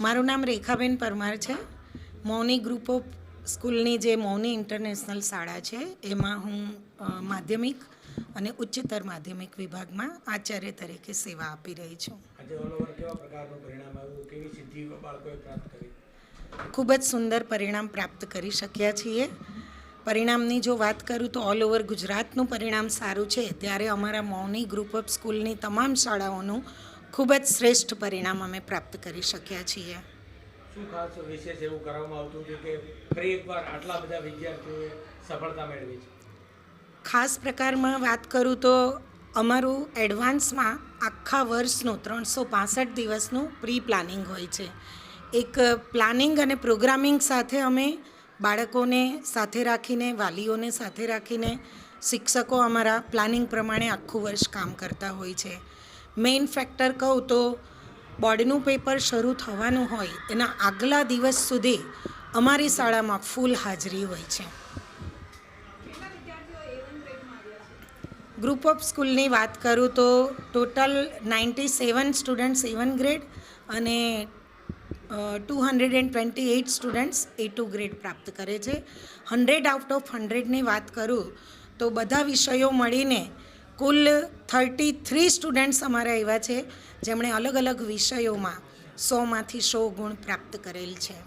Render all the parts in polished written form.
મારું નામ રેખાબેન પરમાર છે. મૌની ગ્રુપ ઓફ સ્કૂલની જે મૌની ઇન્ટરનેશનલ શાળા છે એમાં હું માધ્યમિક અને ઉચ્ચતર માધ્યમિક વિભાગમાં આચાર્ય તરીકે સેવા આપી રહી છું. ખૂબ જ સુંદર પરિણામ પ્રાપ્ત કરી શક્યા છીએ. પરિણામની જો વાત કરું તો ઓલ ઓવર ગુજરાતનું પરિણામ સારું છે, ત્યારે અમારા મૌની ગ્રુપ ઓફ સ્કૂલની તમામ શાળાઓનું ખૂબ જ શ્રેષ્ઠ પરિણામ અમે પ્રાપ્ત કરી શક્યા છીએ. શું ખાસ વિશેષ એવું કરવામાં આવતું હતું કે ફરી એકવાર આટલા બધા વિદ્યાર્થીઓએ સફળતા મેળવી છે? ખાસ પ્રકારમાં વાત કરું તો અમારું એડવાન્સમાં આખા વર્ષનું 365 દિવસનું પ્રી પ્લાનિંગ હોય છે. એક પ્લાનિંગ અને પ્રોગ્રામિંગ સાથે અમે બાળકોને સાથે રાખીને, વાલીઓને સાથે રાખીને, શિક્ષકો અમારા પ્લાનિંગ પ્રમાણે આખું વર્ષ કામ કરતા હોય છે. મેઇન ફેક્ટર કહું તો બોર્ડનું પેપર શરૂ થવાનું હોય એના આગલા દિવસ સુધી અમારી શાળામાં ફૂલ હાજરી હોય છે. ગ્રુપ ઓફ સ્કૂલની વાત કરું તો ટોટલ 97 સ્ટુડન્ટ્સ A1 ગ્રેડ અને 228 સ્ટુડન્ટ્સ A2 ગ્રેડ પ્રાપ્ત કરે છે. 100 આઉટ ઓફ 100ની વાત કરું તો બધા વિષયો મળીને કુલ 33 સ્ટુડન્ટ્સ અમારા એવા છે જેમણે અલગ અલગ વિષયોમાં 100માંથી 100 ગુણ પ્રાપ્ત કરેલ છે.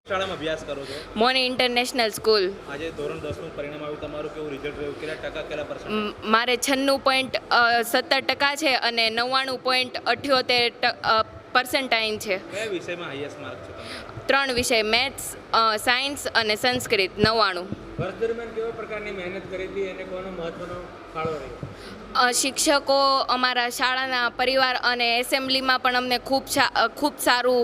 શાળામાં અભ્યાસ કરો છો? Mouni international school. આજે ધોરણ 10નું પરિણામ આવ્યું, તમારું કેવું રિઝલ્ટ રહ્યું? કેટલા ટકા, કેટલા પર્સન્ટ? મારે 96.17% છે અને 99.78% છે. કયા વિષયમાં હાઈએસ્ટ માર્ક છે તમારા? 3 વિષય, મેથ્સ, સાયન્સ અને સંસ્કૃત. 99. વર્ષ દરમિયાન કેવા પ્રકારની મહેનત કરી હતી અને કોનો મહત્વનો ફાળો રહ્યો? શિક્ષકો, અમારા શાળાના પરિવાર અને એસેમ્બલીમાં પણ અમને ખૂબ સારું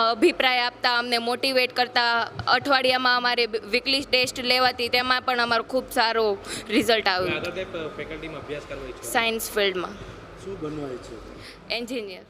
અભિપ્રાય આપતા, અમને મોટિવેટ કરતા. અઠવાડિયામાં અમારે વીકલી ટેસ્ટ લેવાતી, તેમાં પણ અમારું ખૂબ સારું રિઝલ્ટ આવ્યું. આગળ કઈ ફેકલ્ટીમાં અભ્યાસ કરવો ઈચ્છો? સાયન્સ ફિલ્ડમાં. શું બનવા ઈચ્છો? એન્જિનિયર.